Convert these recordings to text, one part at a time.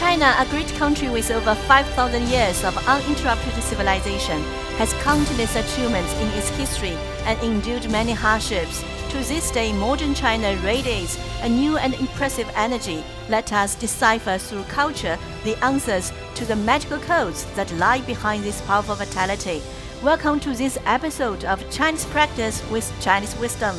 China, a great country with over 5,000 years of uninterrupted civilization, has countless achievements in its history and endured many hardships. To this day, modern China radiates a new and impressive energy. Let us decipher through culture the answers to the magical codes that lie behind this powerful vitality. Welcome to this episode of Chinese Practice with Chinese Wisdom.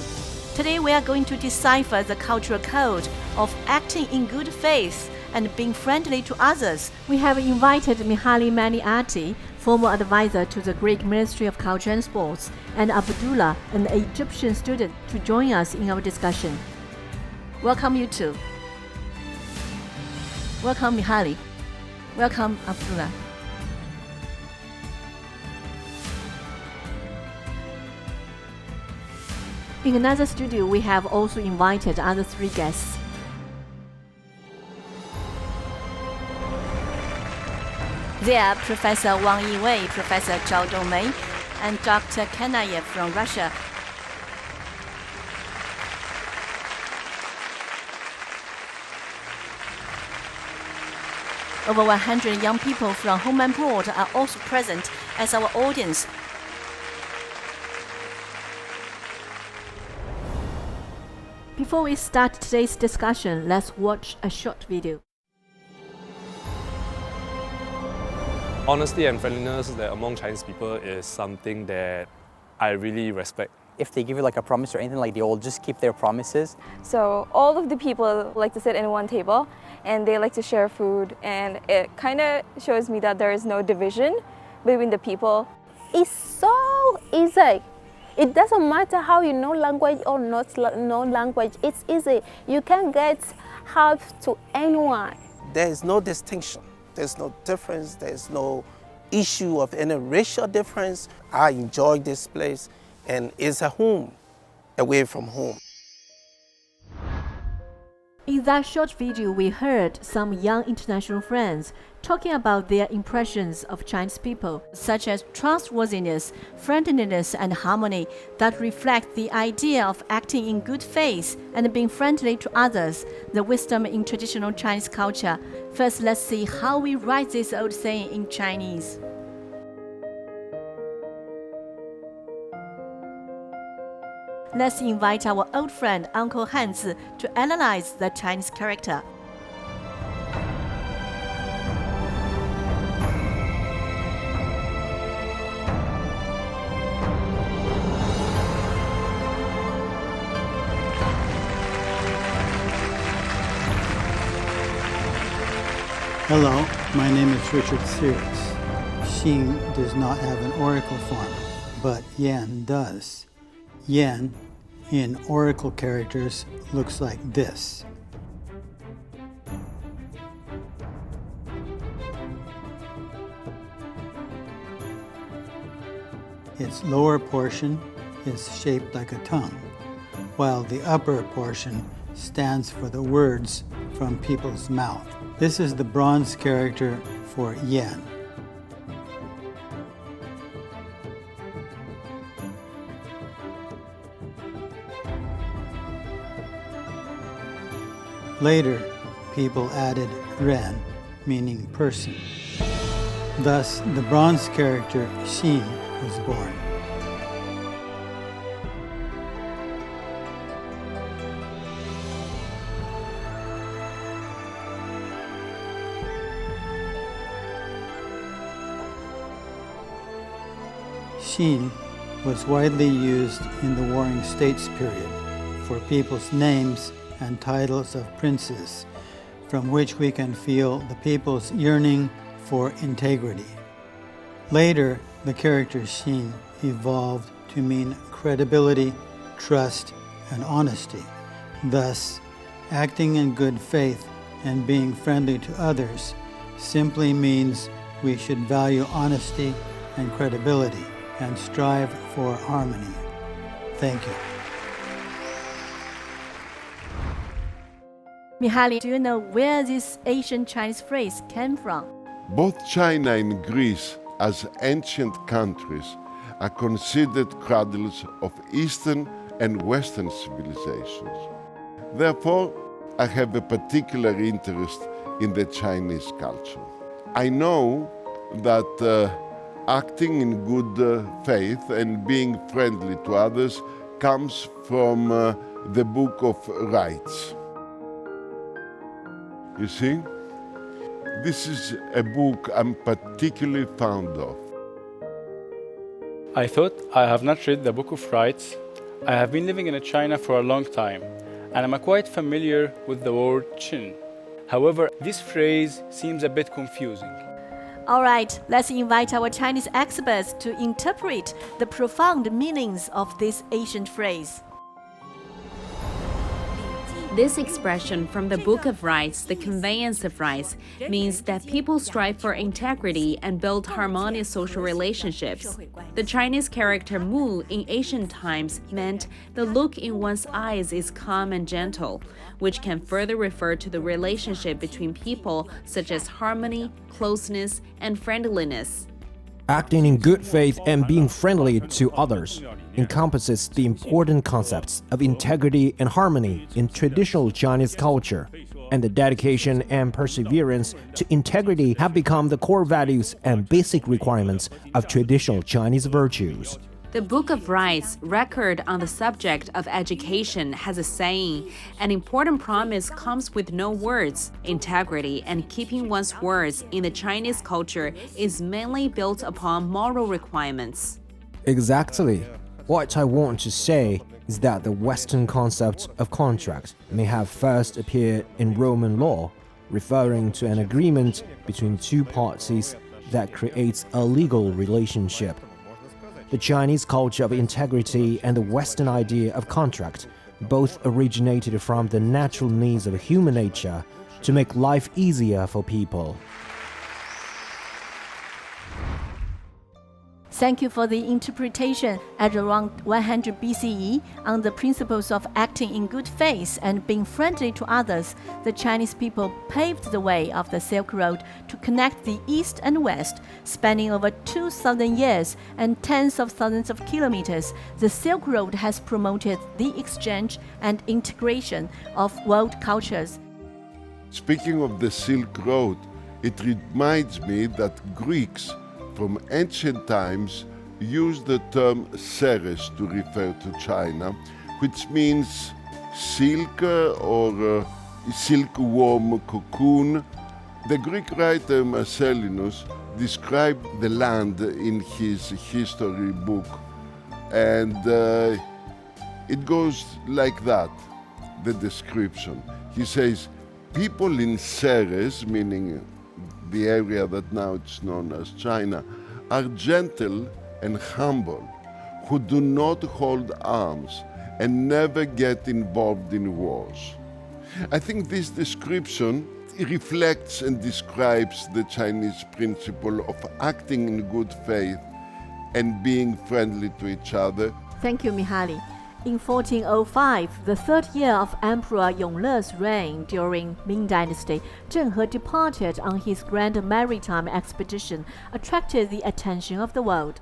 Today we are going to decipher the cultural code of acting in good faith and being friendly to others. We have invited Mihaly Maniati, former advisor to the Greek Ministry of Culture and Sports, and Abdullah, an Egyptian student, to join us in our discussion. Welcome you two. Welcome Mihaly. Welcome Abdullah. In another studio, we have also invited other three guests. They are Professor Wang Yiwei, Professor Zhao Dongmei, and Dr. Kanayev from Russia. Over 100 young people from home and abroad are also present as our audience. Before we start today's discussion, let's watch a short video. Honesty and friendliness that among Chinese people is something that I really respect. If they give you like a promise or anything, like they will just keep their promises. So all of the people like to sit in one table and they like to share food, and it kind of shows me that there is no division between the people. It's so easy. It doesn't matter how you know language or not know language. It's easy. You can get help to anyone. There is no distinction. There's no difference. There's no issue of any racial difference. I enjoy this place, and it's a home away from home. In that short video, we heard some young international friends talking about their impressions of Chinese people, such as trustworthiness, friendliness, and harmony that reflect the idea of acting in good faith and being friendly to others, the wisdom in traditional Chinese culture. First, let's see how we write this old saying in Chinese. Let's invite our old friend Uncle Hanzi to analyze the Chinese character. Hello, my name is Richard Sears. Xing does not have an oracle form, but Yan does. Yan, in oracle characters, looks like this. Its lower portion is shaped like a tongue, while the upper portion stands for the words from people's mouth. This is the bronze character for Yan. Later, people added Ren, meaning person. Thus, the bronze character Xin was born. Xin was widely used in the Warring States period for people's names and titles of princes, from which we can feel the people's yearning for integrity. Later, the character Xin evolved to mean credibility, trust, and honesty. Thus, acting in good faith and being friendly to others simply means we should value honesty and credibility and strive for harmony. Thank you. Mihaly, do you know where this ancient Chinese phrase came from? Both China and Greece, as ancient countries, are considered cradles of Eastern and Western civilizations. Therefore, I have a particular interest in the Chinese culture. I know that acting in good faith and being friendly to others comes from the Book of Rights. You see, this is a book I'm particularly fond of. I thought I have not read the Book of Rights. I have been living in China for a long time, and I'm quite familiar with the word Qin. However, this phrase seems a bit confusing. All right, let's invite our Chinese experts to interpret the profound meanings of this ancient phrase. This expression from the Book of Rights, the conveyance of rights, means that people strive for integrity and build harmonious social relationships. The Chinese character mu in ancient times meant the look in one's eyes is calm and gentle, which can further refer to the relationship between people such as harmony, closeness, and friendliness. Acting in good faith and being friendly to others encompasses the important concepts of integrity and harmony in traditional Chinese culture, and the dedication and perseverance to integrity have become the core values and basic requirements of traditional Chinese virtues. The Book of Rights, record on the subject of education, has a saying, an important promise comes with no words. Integrity and keeping one's words in the Chinese culture is mainly built upon moral requirements. Exactly. What I want to say is that the Western concept of contract may have first appeared in Roman law, referring to an agreement between two parties that creates a legal relationship. The Chinese culture of integrity and the Western idea of contract both originated from the natural needs of human nature to make life easier for people. Thank you for the interpretation. At around 100 BCE, on the principles of acting in good faith and being friendly to others, the Chinese people paved the way of the Silk Road to connect the East and West. Spanning over 2,000 years and tens of thousands of kilometers, the Silk Road has promoted the exchange and integration of world cultures. Speaking of the Silk Road, it reminds me that Greeks from ancient times used the term Ceres to refer to China, which means silk or silkworm cocoon. The Greek writer Marcellinus described the land in his history book, and it goes like that, the description. He says, people in Ceres, meaning the area that now it's known as China, are gentle and humble, who do not hold arms and never get involved in wars. I think this description reflects and describes the Chinese principle of acting in good faith and being friendly to each other. Thank you, Mihaly. In 1405, the third year of Emperor Yongle's reign during Ming Dynasty, Zheng He departed on his grand maritime expedition, attracted the attention of the world.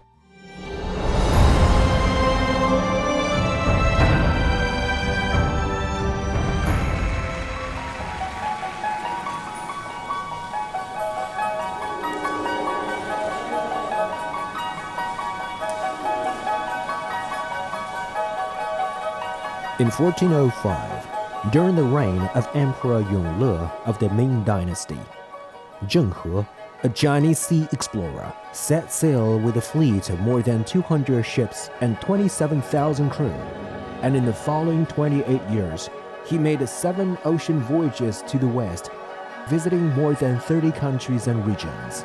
In 1405, during the reign of Emperor Yongle of the Ming Dynasty, Zheng He, a Chinese sea explorer, set sail with a fleet of more than 200 ships and 27,000 crew, and in the following 28 years, he made 7 ocean voyages to the west, visiting more than 30 countries and regions.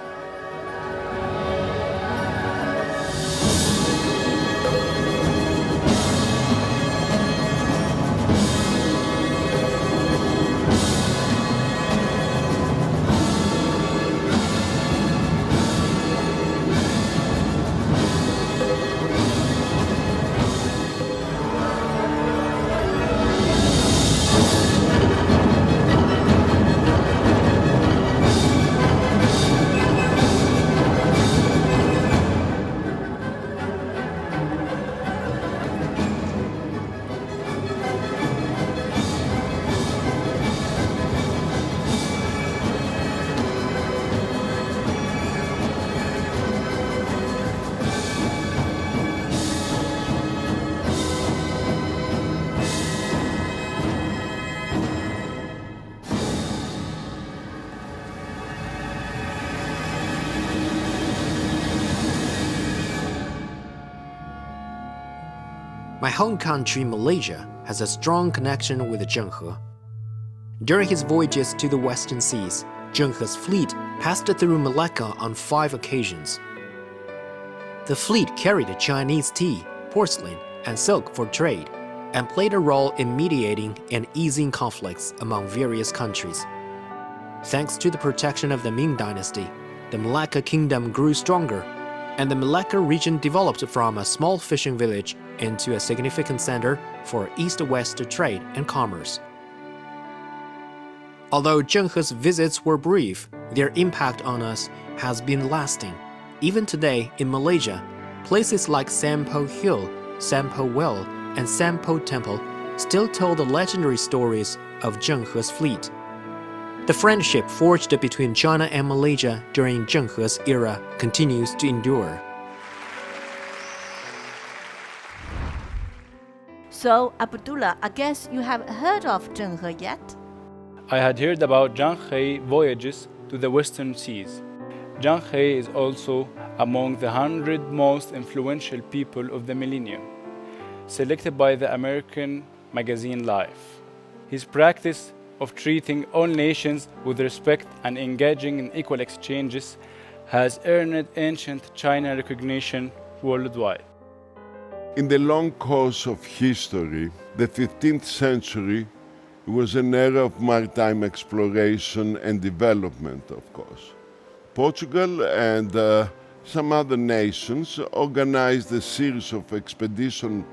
My home country, Malaysia, has a strong connection with Zhenghe. During his voyages to the western seas, Zhenghe's fleet passed through Malacca on 5 occasions. The fleet carried Chinese tea, porcelain, and silk for trade, and played a role in mediating and easing conflicts among various countries. Thanks to the protection of the Ming dynasty, the Malacca kingdom grew stronger, and the Malacca region developed from a small fishing village into a significant center for east-west trade and commerce. Although Zhenghe's visits were brief, their impact on us has been lasting. Even today in Malaysia, places like Sampo Hill, Sampo Well, and Sampo Temple still tell the legendary stories of Zhenghe's fleet. The friendship forged between China and Malaysia during Zhenghe's era continues to endure. So, Abdullah, I guess you have heard of Zhenghe yet? I had heard about Zhenghe voyages to the western seas. Zhenghe is also among the 100 most influential people of the millennium, selected by the American magazine Life. His practice of treating all nations with respect and engaging in equal exchanges has earned ancient China recognition worldwide. In the long course of history, the 15th century was an era of maritime exploration and development, of course. Portugal and some other nations organized a series of expedition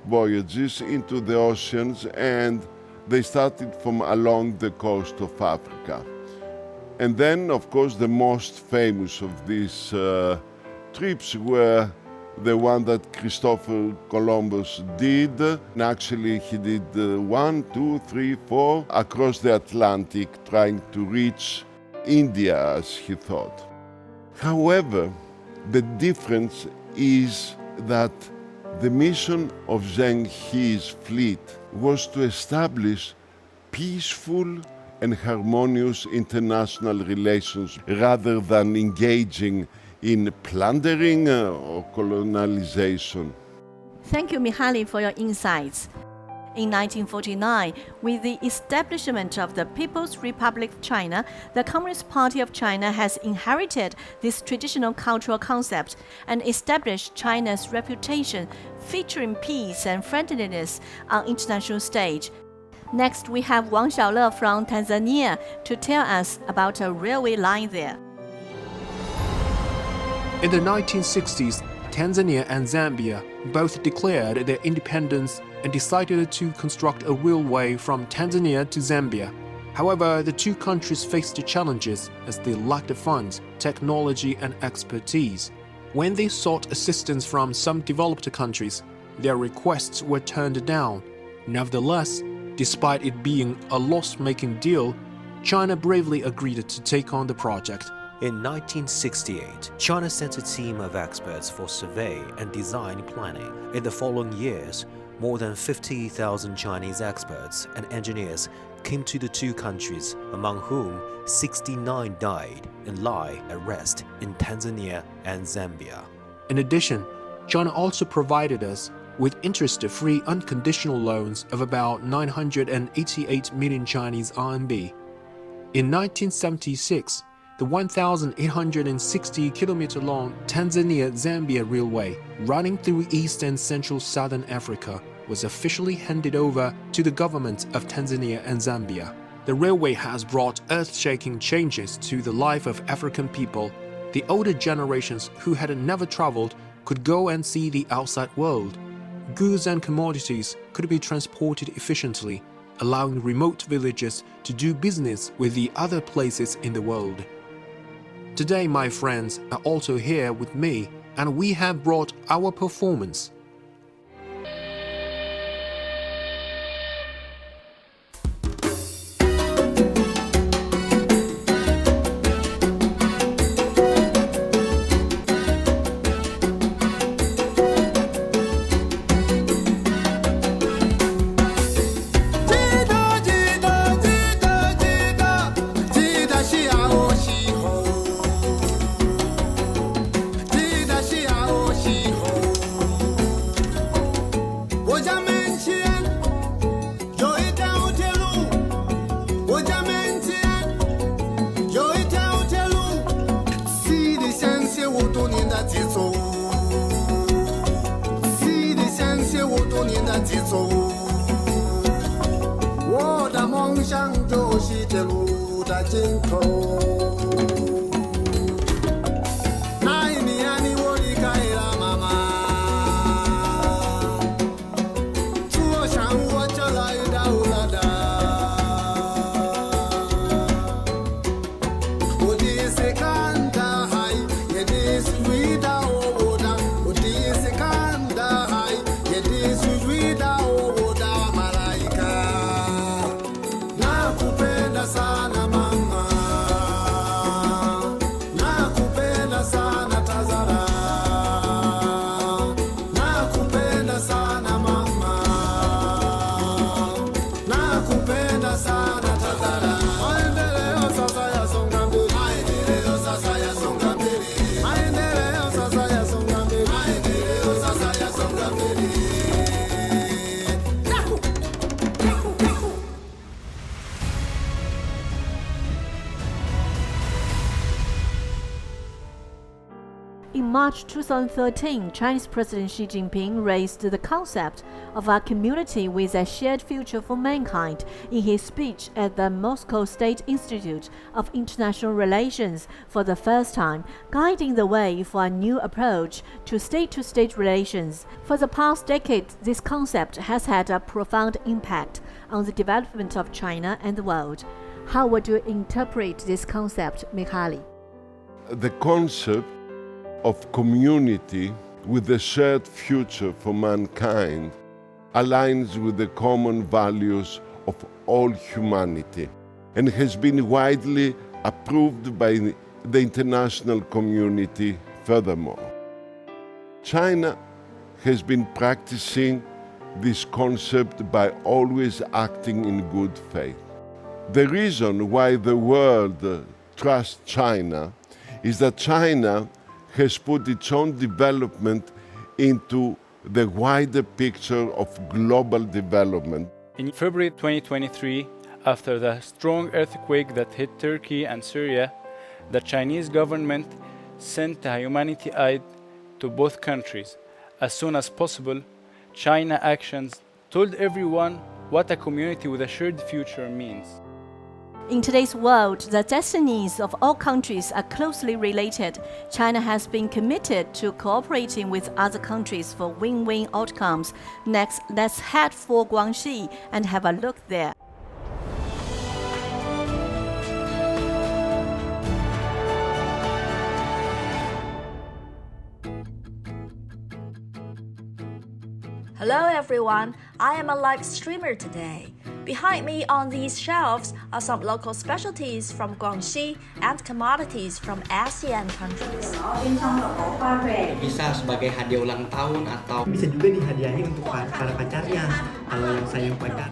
voyages into the oceans, and they started from along the coast of Africa. And then, of course, the most famous of these trips were the one that Christopher Columbus did. And actually, he did 1, 2, 3, 4 across the Atlantic, trying to reach India, as he thought. However, the difference is that the mission of Zheng He's fleet was to establish peaceful and harmonious international relations rather than engaging in plundering or colonization. Thank you, Mihaly, for your insights. In 1949, with the establishment of the People's Republic of China, the Communist Party of China has inherited this traditional cultural concept and established China's reputation featuring peace and friendliness on international stage. Next, we have Wang Xiaole from Tanzania to tell us about a railway line there. In the 1960s, Tanzania and Zambia both declared their independence and decided to construct a railway from Tanzania to Zambia. However, the two countries faced challenges as they lacked funds, technology, and expertise. When they sought assistance from some developed countries, their requests were turned down. Nevertheless, despite it being a loss-making deal, China bravely agreed to take on the project. In 1968, China sent a team of experts for survey and design planning. In the following years, more than 50,000 Chinese experts and engineers came to the two countries, among whom 69 died and lie at rest in Tanzania and Zambia. In addition, China also provided us with interest-free unconditional loans of about 988 million Chinese RMB. In 1976, the 1,860-kilometer-long Tanzania-Zambia Railway, running through East and Central Southern Africa, was officially handed over to the government of Tanzania and Zambia. The railway has brought earth-shaking changes to the life of African people. The older generations who had never traveled could go and see the outside world. Goods and commodities could be transported efficiently, allowing remote villages to do business with the other places in the world. Today, my friends are also here with me, and we have brought our performance. 己走。我的梦想就是铁路的尽头。那一年啊，我离开了妈妈，坐上我就来到了的。我第一次看大海，也第一次遇到我的。我第一次看大海，也第一次遇到我的马来卡。Nakupenda sana mama, nakupenda sana Tazara, nakupenda sana mama, nakupenda sana Tazara. Maendeleo sasa yasonga mbele, maendeleo sasa yasonga mbele, maendeleo sasa yasonga mbele, maendeleo sasa yasonga mbele. In March 2013, Chinese President Xi Jinping raised the concept of a community with a shared future for mankind in his speech at the Moscow State Institute of International Relations for the first time, guiding the way for a new approach to state-to-state relations. For the past decade, this concept has had a profound impact on the development of China and the world. How would you interpret this concept, Mihaly? The concept of community with a shared future for mankind aligns with the common values of all humanity and has been widely approved by the international community. Furthermore, China has been practicing this concept by always acting in good faith. The reason why the world trusts China is that China has put its own development into the wider picture of global development. In February 2023, after the strong earthquake that hit Turkey and Syria, the Chinese government sent a humanitarian aid to both countries. As soon as possible, China actions told everyone what a community with a shared future means. In today's world, the destinies of all countries are closely related. China has been committed to cooperating with other countries for win-win outcomes. Next, let's head for Guangxi and have a look there. Hello everyone, I am a live streamer today. Behind me on these shelves are some local specialties from Guangxi and commodities from ASEAN countries. Bisa sebagai hadiah ulang tahun atau bisa juga dihadiahi untuk para pacarnya kalau yang sayang pacar.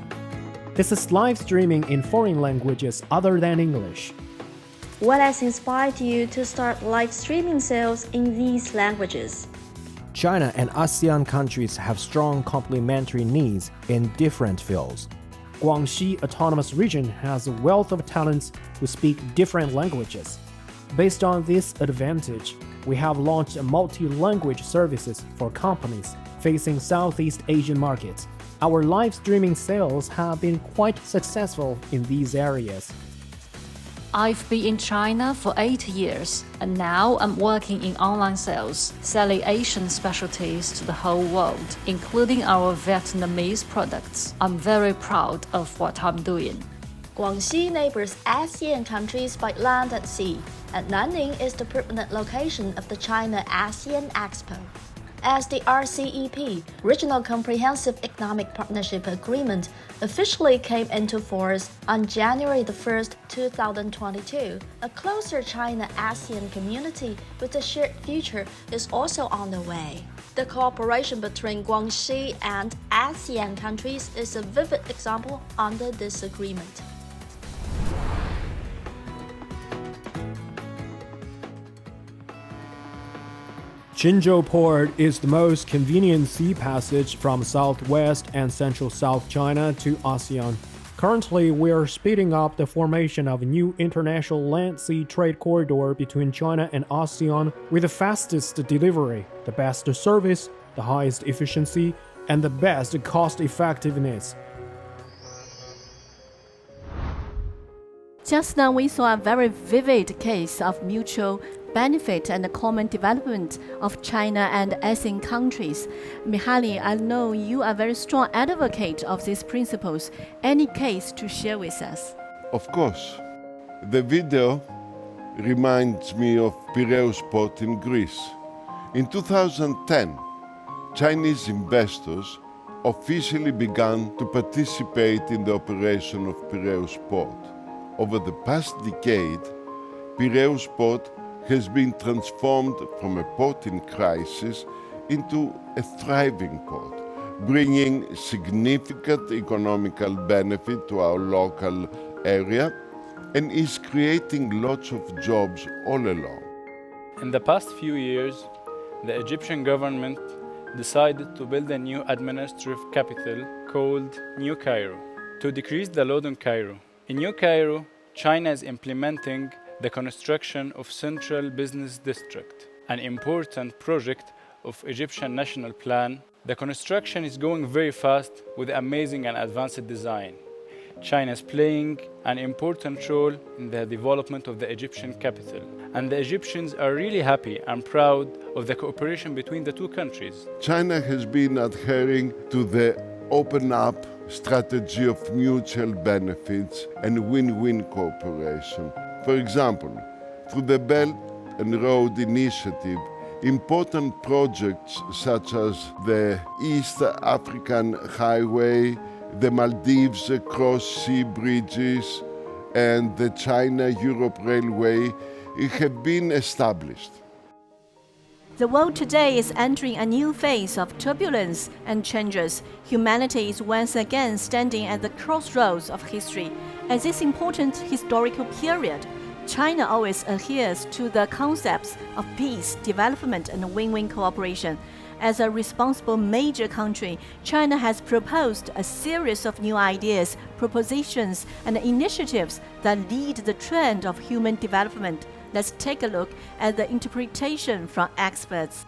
This is live streaming in foreign languages other than English. What has inspired you to start live streaming sales in these languages? China and ASEAN countries have strong complementary needs in different fields. Guangxi Autonomous Region has a wealth of talents who speak different languages. Based on this advantage, we have launched multi-language services for companies facing Southeast Asian markets. Our live streaming sales have been quite successful in these areas. I've been in China for 8 years, and now I'm working in online sales, selling Asian specialties to the whole world, including our Vietnamese products. I'm very proud of what I'm doing. Guangxi neighbors ASEAN countries by land and sea, and Nanning is the permanent location of the China-ASEAN Expo. As the RCEP, Regional Comprehensive Economic Partnership Agreement, officially came into force on January 1st, 2022, a closer China-ASEAN community with a shared future is also on the way. The cooperation between Guangxi and ASEAN countries is a vivid example under this agreement. Qinzhou Port is the most convenient sea passage from southwest and central South China to ASEAN. Currently, we are speeding up the formation of a new international land-sea trade corridor between China and ASEAN with the fastest delivery, the best service, the highest efficiency, and the best cost-effectiveness. Just now we saw a very vivid case of mutual benefit and common development of China and ASEAN countries. Mihaly, I know you are a very strong advocate of these principles. Any case to share with us? Of course. The video reminds me of Piraeus Port in Greece. In 2010, Chinese investors officially began to participate in the operation of Piraeus Port. Over the past decade, Piraeus Port has been transformed from a port in crisis into a thriving port, bringing significant economical benefit to our local area and is creating lots of jobs all along. In the past few years, the Egyptian government decided to build a new administrative capital called New Cairo to decrease the load on Cairo. In New Cairo, China is implementing the construction of Central Business District, an important project of Egyptian national plan. The construction is going very fast with amazing and advanced design. China is playing an important role in the development of the Egyptian capital, and the Egyptians are really happy and proud of the cooperation between the two countries. China has been adhering to the open-up strategy of mutual benefits and win-win cooperation. For example, through the Belt and Road Initiative, important projects such as the East African Highway, the Maldives cross-sea bridges, and the China-Europe Railway have been established. The world today is entering a new phase of turbulence and changes. Humanity is once again standing at the crossroads of history. At this important historical period, China always adheres to the concepts of peace, development, and win-win cooperation. As a responsible major country, China has proposed a series of new ideas, propositions, and initiatives that lead the trend of human development. Let's take a look at the interpretation from experts.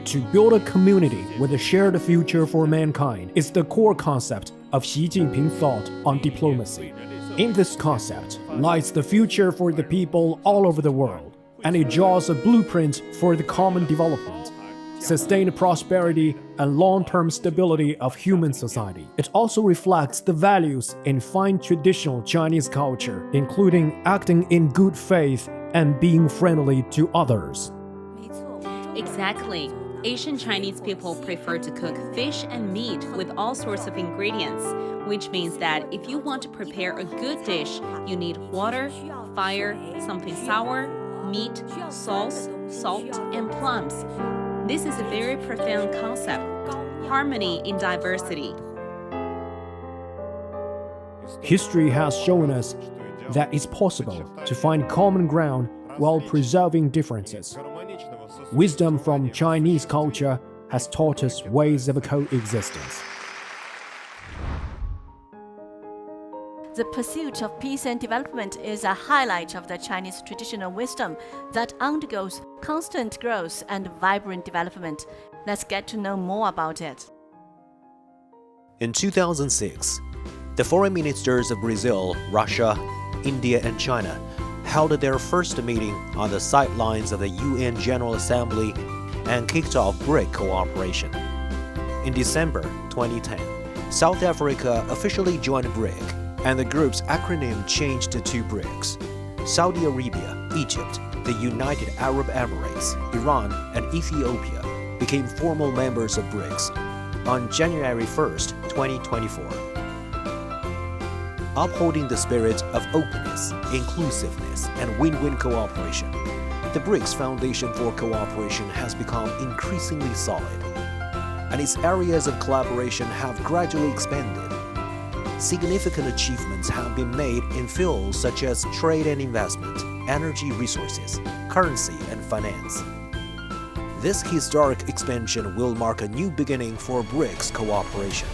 To build a community with a shared future for mankind is the core concept of Xi Jinping thought on diplomacy. In this concept lies the future for the people all over the world, and it draws a blueprint for the common development, sustained prosperity, and long-term stability of human society. It also reflects the values in fine traditional Chinese culture, including acting in good faith and being friendly to others. Exactly. Asian Chinese people prefer to cook fish and meat with all sorts of ingredients, which means that if you want to prepare a good dish, you need water, fire, something sour, meat, sauce, salt, and plums. This is a very profound concept, harmony in diversity. History has shown us that it's possible to find common ground while preserving differences. Wisdom from Chinese culture has taught us ways of coexistence. The pursuit of peace and development is a highlight of the Chinese traditional wisdom that undergoes constant growth and vibrant development. Let's get to know more about it. In 2006, the foreign ministers of Brazil, Russia, India, and China held their first meeting on the sidelines of the UN General Assembly and kicked off BRIC cooperation. In December 2010, South Africa officially joined BRIC, and the group's acronym changed to BRICS. Saudi Arabia, Egypt, the United Arab Emirates, Iran, and Ethiopia became formal members of BRICS on January 1st, 2024. Upholding the spirit of openness, inclusiveness, and win-win cooperation, the BRICS Foundation for Cooperation has become increasingly solid, and its areas of collaboration have gradually expanded. Significant achievements have been made in fields such as trade and investment, energy resources, currency, and finance. This historic expansion will mark a new beginning for BRICS cooperation.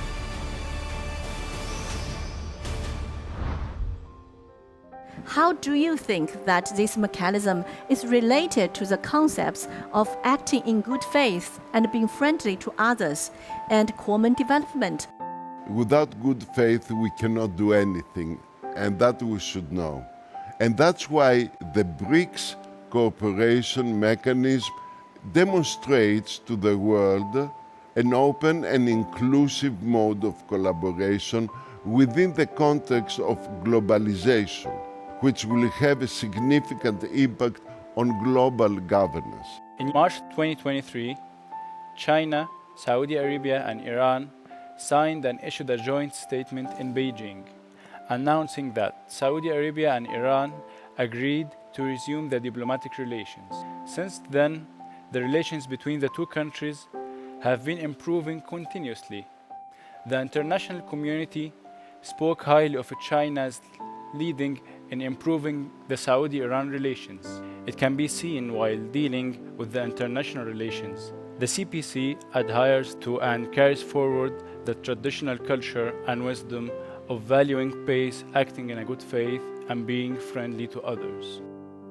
How do you think that this mechanism is related to the concepts of acting in good faith and being friendly to others and common development? Without good faith, we cannot do anything, and that we should know. And that's why the BRICS cooperation mechanism demonstrates to the world an open and inclusive mode of collaboration within the context of globalization, which will have a significant impact on global governance. In March 2023, China, Saudi Arabia, and Iran signed and issued a joint statement in Beijing, announcing that Saudi Arabia and Iran agreed to resume their diplomatic relations. Since then, the relations between the two countries have been improving continuously. The international community spoke highly of China's leading in improving the Saudi-Iran relations. It can be seen while dealing with the international relations. The CPC adheres to and carries forward the traditional culture and wisdom of valuing peace, acting in a good faith, and being friendly to others.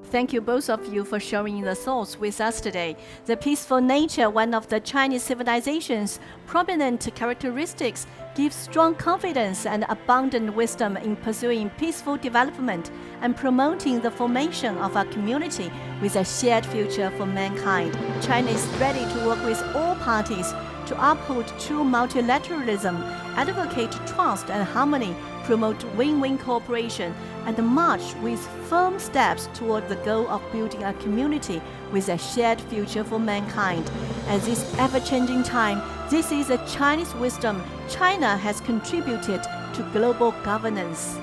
Thank you both of you for sharing the thoughts with us today. The peaceful nature, one of the Chinese civilization's prominent characteristics, gives strong confidence and abundant wisdom in pursuing peaceful development and promoting the formation of a community with a shared future for mankind. China is ready to work with all parties to uphold true multilateralism, advocate trust and harmony, promote win-win cooperation, and march with firm steps toward the goal of building a community with a shared future for mankind. At this ever-changing time, this is a Chinese wisdom China has contributed to global governance.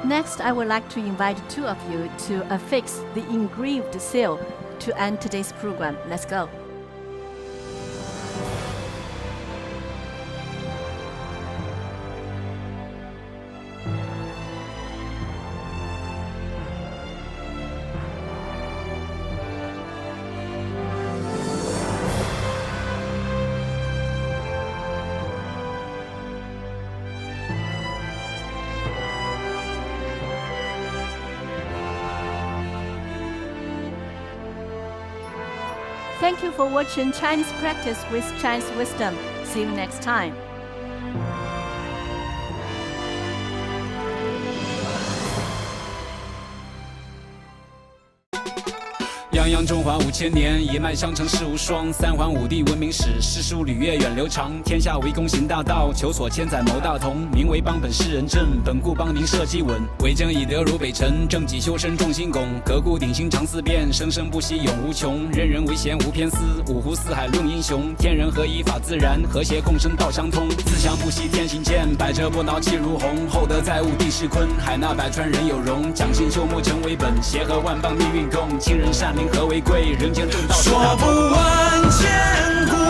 Next, I would like to invite two of you to affix the engraved seal to end today's program. Let's go. Thank you for watching Chinese Practice with Chinese Wisdom. See you next time. 泱泱中华5000年，一脉相承事无双。三皇五帝文明史，诗书礼乐远流长。天下为公行大道，求索千载谋大同。民为邦本世人正，本固邦宁社稷稳。为政以德如北辰，正己修身重心拱。革故鼎新常思变，生生不息永无穷。任人唯贤无偏私，五湖四海论英雄。天人合一法自然，和谐共生道相通。自强不息天行健，百折不挠气如虹。厚德载物地势坤，海纳百川人有容。讲信修睦诚为本，协和万邦命运共。亲仁善邻和为贵，人间正道是大同。说不完千古。